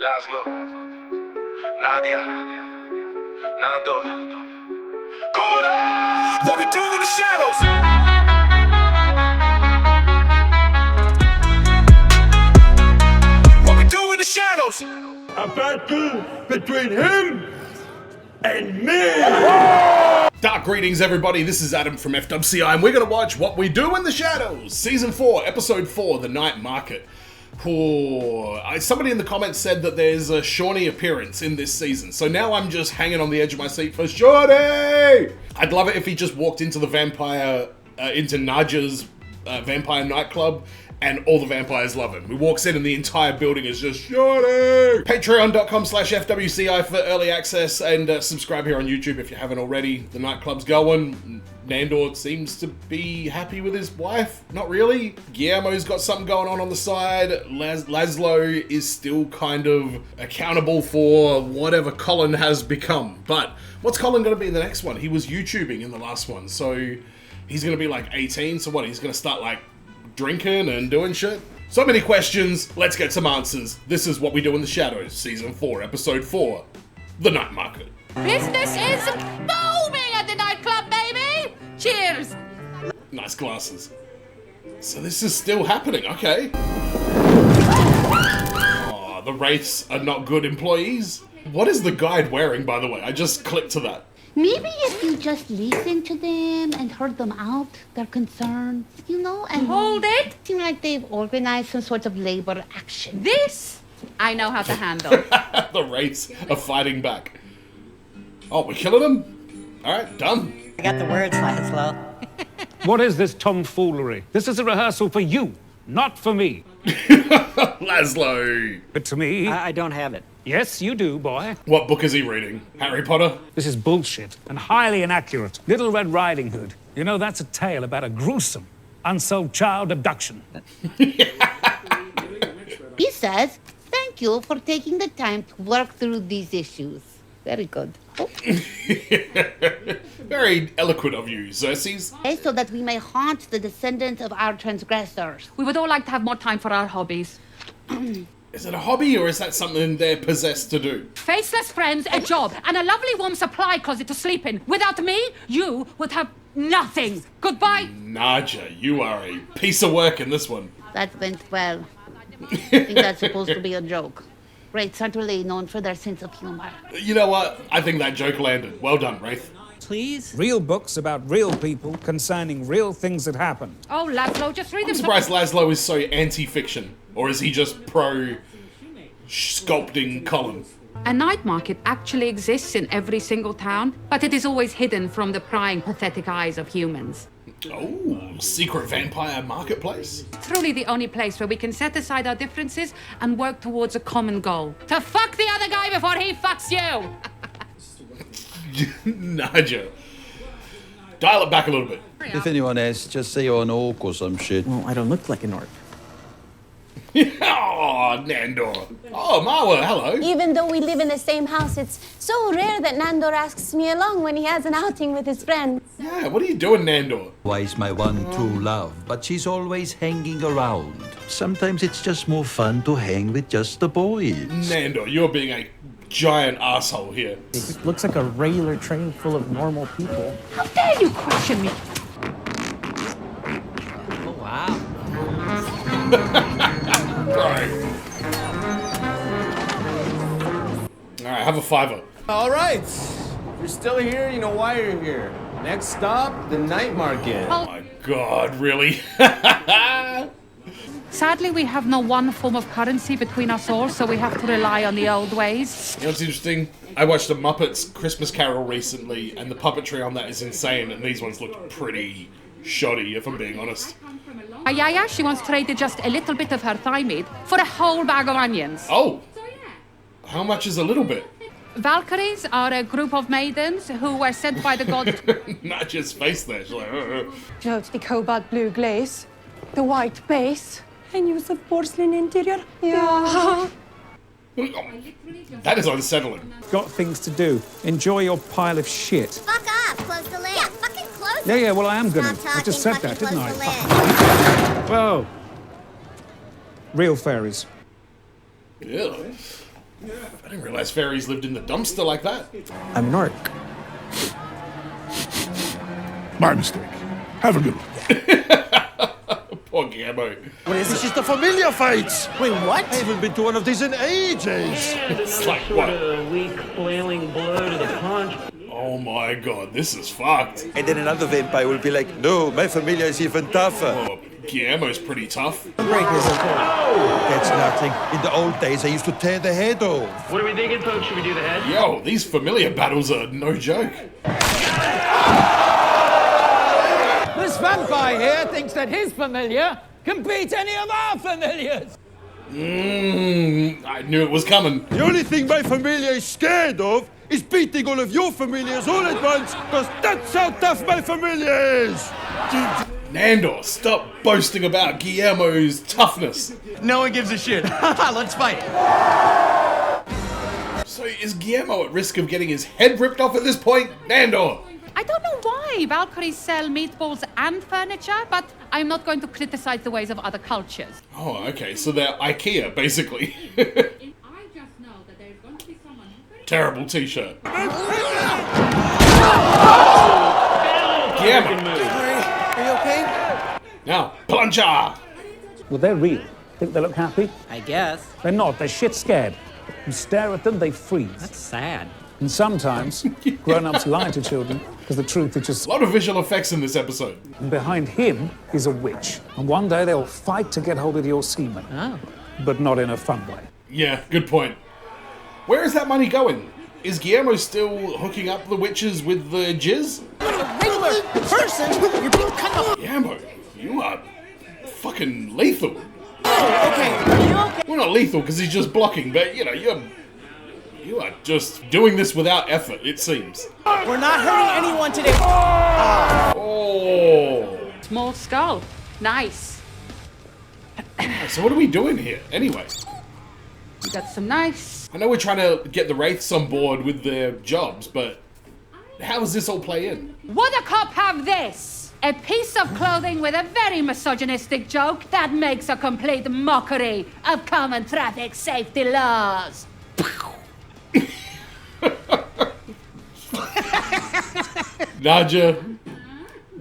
Laszlo, Nadia, Nandor. What we do in the shadows? What we do in the shadows? A battle between him and me! Dark greetings, everybody. This is Adam from FWCI, and we're going to watch What We Do in the Shadows, Season 4, Episode 4, The Night Market. Somebody in the comments said that there's a Shawnee appearance in this season, so now I'm just hanging on the edge of my seat for Shawnee! I'd love it if he just walked into the into Naja's vampire nightclub, and all the vampires love him. He walks in and the entire building is just Shawnee! Patreon.com/FWCI for early access, and subscribe here on YouTube if you haven't already. The nightclub's going. Nandor seems to be happy with his wife. Not really. Guillermo's got something going on the side. Laszlo is still kind of accountable for whatever Colin has become. But what's Colin going to be in the next one? He was YouTubing in the last one, so he's going to be like 18. So what, he's going to start like drinking and doing shit? So many questions. Let's get some answers. This is What We Do in the Shadows, Season 4, Episode 4, The Night Market. Business is booming at the nightclub, baby! Cheers! Nice glasses. So this is still happening, okay. Oh, the wraiths are not good employees. What is the guide wearing, by the way? I just clicked to that. Maybe if you just listen to them and heard them out, their concerns, and Hold it! seem like they've organized some sort of labor action. This I know how to handle. The wraiths are fighting back. Oh, we're killing them? Alright, done. I got the words, Laszlo. What is this tomfoolery? This is a rehearsal for you, not for me. Laszlo. But to me... I don't have it. Yes, you do, boy. What book is he reading? Harry Potter? This is bullshit and highly inaccurate. Little Red Riding Hood. You know, that's a tale about a gruesome, unsolved child abduction. He says, thank you for taking the time to work through these issues. Very good. Oh. Very eloquent of you, Xerxes. So that we may haunt the descendants of our transgressors. We would all like to have more time for our hobbies. Is it a hobby or is that something they're possessed to do? Faceless friends, a job, and a lovely warm supply closet to sleep in. Without me, you would have nothing. Goodbye. Naja, you are a piece of work in this one. That went well. I think that's supposed to be a joke. Wraiths aren't really known for their sense of humor. You know what? I think that joke landed. Well done, Wraith. Please? Real books about real people concerning real things that happened. Oh, Laszlo, just read I'm them. surprised Laszlo is so anti-fiction. Or is he just pro-sculpting Colin? A night market actually exists in every single town, but it is always hidden from the prying, pathetic eyes of humans. Oh, secret vampire marketplace? Truly the only place where we can set aside our differences and work towards a common goal. To fuck the other guy before he fucks you! Naja. Dial it back a little bit. If anyone asks, just say you're an orc or some shit. Well, I don't look like an orc. Oh, Nandor. Oh, Marwa, hello. Even though we live in the same house, it's so rare that Nandor asks me along when he has an outing with his friends. Yeah, what are you doing, Nandor? Wise my one true love, but she's always hanging around. Sometimes it's just more fun to hang with just the boys. Nandor, you're being a giant asshole here. It looks like a regular train full of normal people. How dare you question me? Oh, wow. Right. Alright, have a fiver. All right. If you're still here, you know why you're here. Next stop, the night market. Oh my god, really? Sadly, we have no one form of currency between us all, so we have to rely on the old ways. You know what's interesting? I watched the Muppets Christmas Carol recently, and the puppetry on that is insane, and these ones look pretty shoddy, if I'm being honest. Ayaya, she once traded just a little bit of her thigh meat for a whole bag of onions. Oh! How much is a little bit? Valkyries are a group of maidens who were sent by the gods. Not just face there. She's like, Note the cobalt blue glaze, the white base, and use of porcelain interior. Yeah. That is unsettling. Got things to do. Enjoy your pile of shit. Fuck up, close the lid. Yeah, fucking close Yeah, well, I am gonna. Stop I just talking, said that, fucking didn't close I? the lid. Whoa. Real fairies. Ew. I didn't realize fairies lived in the dumpster like that. I'm an orc. My mistake. Have a good one. Poor Guillermo. This is the familiar fights. Wait, what? I haven't been to one of these in ages. It's like, what? Weak, flailing blow to the punch. Oh my god, this is fucked. And then another vampire will be like, no, my familiar is even tougher. Oh, Guillermo's pretty tough. That's nothing. In the old days, I used to tear the head off. What are we thinking, folks? Should we do the head? Yo, these familiar battles are no joke. This vampire here thinks that his familiar can beat any of our familiars. I knew it was coming. The only thing my familiar is scared of is beating all of your familiars all at once, because that's how tough my familiar is. Nandor, stop boasting about Guillermo's toughness. No one gives a shit. Let's fight. So is Guillermo at risk of getting his head ripped off at this point? Nandor! I don't know why Valkyries sell meatballs and furniture, but I'm not going to criticize the ways of other cultures. Oh, okay, so they're IKEA, basically. I just know that there's going to be someone who... Terrible t-shirt. Guillermo! Guillermo! Are you okay? Now, plancha! Well, they're real. Think they look happy? I guess. They're not. They're shit scared. You stare at them, they freeze. That's sad. And sometimes, grown-ups lie to children because the truth is just... A lot of visual effects in this episode. And behind him is a witch. And one day they'll fight to get hold of your semen. Oh. But not in a fun way. Yeah, good point. Where is that money going? Is Guillermo still hooking up the witches with the jizz? Regular person, you're being cut off. Guillermo, you are fucking lethal. Okay, are you okay? Well, not lethal because he's just blocking, but you know, you are just doing this without effort, it seems. We're not hurting anyone today. Oh. Small skull. Nice. So what are we doing here, anyway? We got some nice... I know we're trying to get the wraiths on board with their jobs, but how does this all play in? Would a cop have this? A piece of clothing with a very misogynistic joke that makes a complete mockery of common traffic safety laws. Nadja,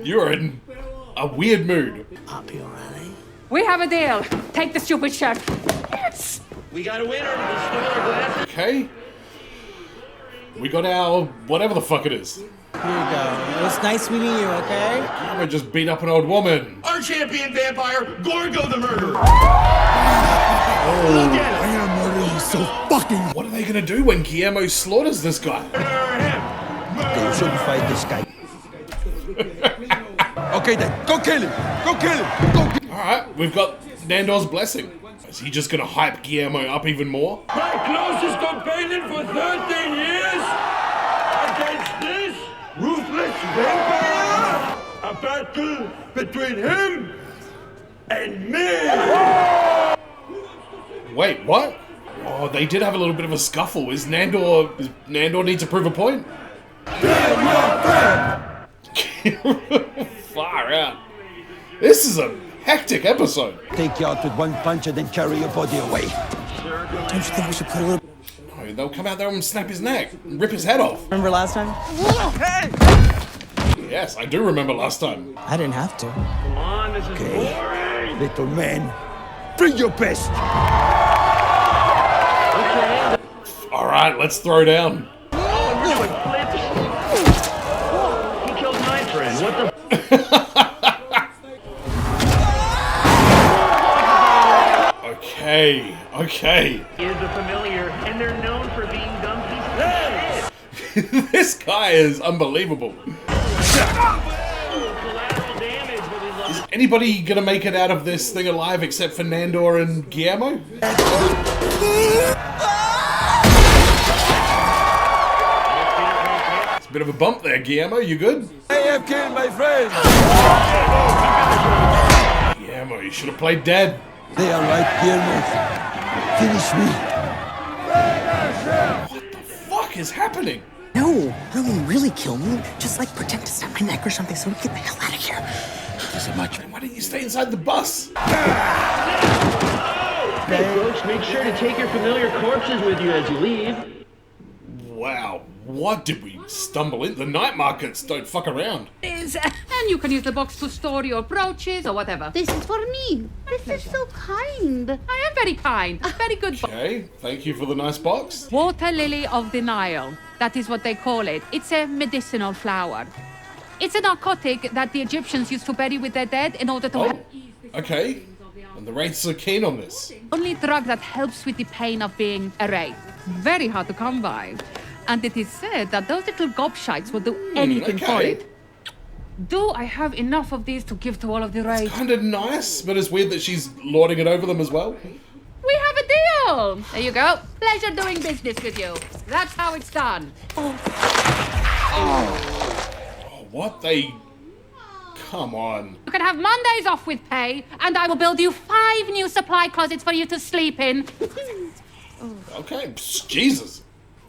you're in a weird mood. Poppy O'Reilly. We have a deal. Take the stupid shirt. Yes. We got a winner. We stole our glasses. Okay. We got our whatever the fuck it is. Here you go. It was nice meeting you, okay? Guillermo just beat up an old woman. Our champion vampire, Gorgo the murderer. I am murdering so fucking. What are they gonna do when Guillermo slaughters this guy? You shouldn't fight this guy. Okay then, go kill him. Go kill him. Go kill him. Alright, we've got Nandor's blessing. Is he just gonna hype Guillermo up even more? My closest companion for 13 years against this ruthless vampire. A battle between him and me. Wait, what? Oh, they did have a little bit of a scuffle. Does Nandor need to prove a point? Far out. This is a hectic episode. Take you out with one punch and then carry your body away. Don't you think we should put a little... No, they'll come out there and snap his neck and rip his head off. Remember last time? Yes, I do remember last time. I didn't have to. Come on, this is boring. Little man, bring your best. Okay. Alright, let's throw down. Oh, and we're doing flips. He killed my friend. What the... Okay. Is a familiar, and they're known for being dumb pieces of shit. This guy is unbelievable. Collateral damage, but we love Is anybody gonna make it out of this thing alive except for Nandor and Guillermo? It's a bit of a bump there, Guillermo. You good? I have killed my friend. Guillermo, you should have played dead. They are right, Guillermo. Finish me. What the fuck is happening? No, I don't mean really kill me. Just like pretend to snap my neck or something so we can get the hell out of here. Thank you so much. Why didn't you stay inside the bus? Hey, folks, make sure to take your familiar corpses with you as you leave. Wow, what did we stumble in? The night markets don't fuck around. And you can use the box to store your brooches or whatever. This is for me. This is so kind. I am very kind. Very good. Okay, thank you for the nice box. Water lily of the Nile. That is what they call it. It's a medicinal flower. It's a narcotic that the Egyptians used to bury with their dead in order to Oh, okay. And the wraiths are keen on this. only drug that helps with the pain of being a wraith. Very hard to come by. And it is said that those little gobshites will do anything for okay. it. Do I have enough of these to give to all of the wraiths? Kind of nice, but it's weird that she's lording it over them as well. We have a deal! There you go. Pleasure doing business with you. That's how it's done. What? They... Come on. You can have Mondays off with pay, and I will build you 5 new supply closets for you to sleep in. Okay, Jesus.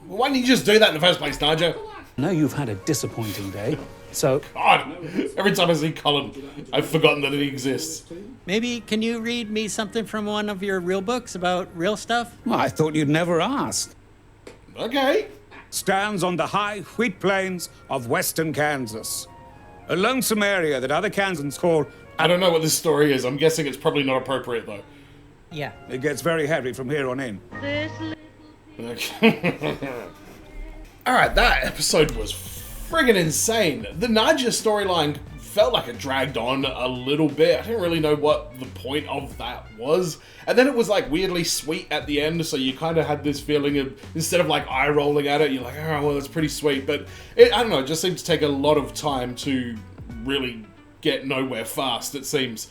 Why didn't you just do that in the first place, Naja? I know you've had a disappointing day, so... God, every time I see Colin, I've forgotten that he exists. Maybe can you read me something from one of your real books about real stuff? Well, I thought you'd never ask. Okay. Stands on the high wheat plains of western Kansas. A lonesome area that other Kansans call... I don't know what this story is. I'm guessing it's probably not appropriate, though. Yeah. It gets very heavy from here on in. Alright, that episode was friggin' insane. The Naja storyline felt like it dragged on a little bit. I didn't really know what the point of that was. And then it was like weirdly sweet at the end, so you kind of had this feeling of, instead of like eye rolling at it, you're like, oh, well, that's pretty sweet. But I don't know, it just seemed to take a lot of time to really get nowhere fast, it seems.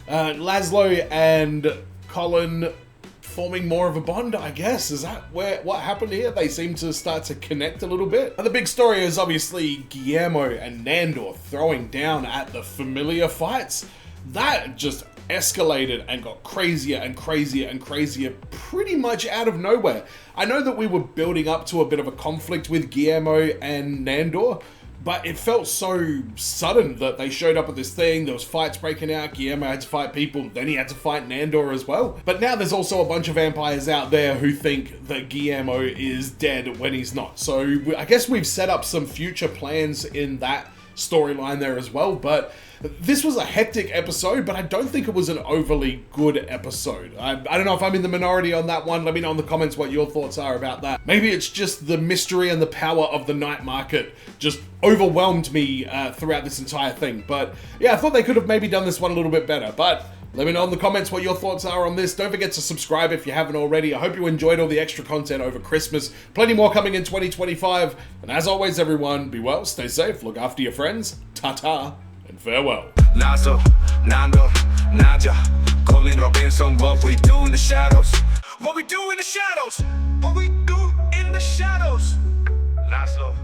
Laszlo and Colin forming more of a bond, I guess. Is that what happened here? They seem to start to connect a little bit. And the big story is obviously Guillermo and Nandor throwing down at the familiar fights. That just escalated and got crazier and crazier and crazier pretty much out of nowhere. I know that we were building up to a bit of a conflict with Guillermo and Nandor, but it felt so sudden that they showed up at this thing, there was fights breaking out, Guillermo had to fight people, then he had to fight Nandor as well. But now there's also a bunch of vampires out there who think that Guillermo is dead when he's not. So I guess we've set up some future plans in that storyline there as well, but this was a hectic episode, but I don't think it was an overly good episode. I don't know if I'm in the minority on that one. Let me know in the comments what your thoughts are about that. Maybe it's just the mystery and the power of the night market just overwhelmed me throughout this entire thing. But yeah, I thought they could have maybe done this one a little bit better. But let me know in the comments what your thoughts are on this. Don't forget to subscribe if you haven't already. I hope you enjoyed all the extra content over Christmas. Plenty more coming in 2025. And as always, everyone, be well, stay safe, look after your friends. Ta-ta. And farewell. Nandor, Naja, Colin Robinson, what we do in the shadows. What we do in the shadows. What we do in the shadows. Laszlo.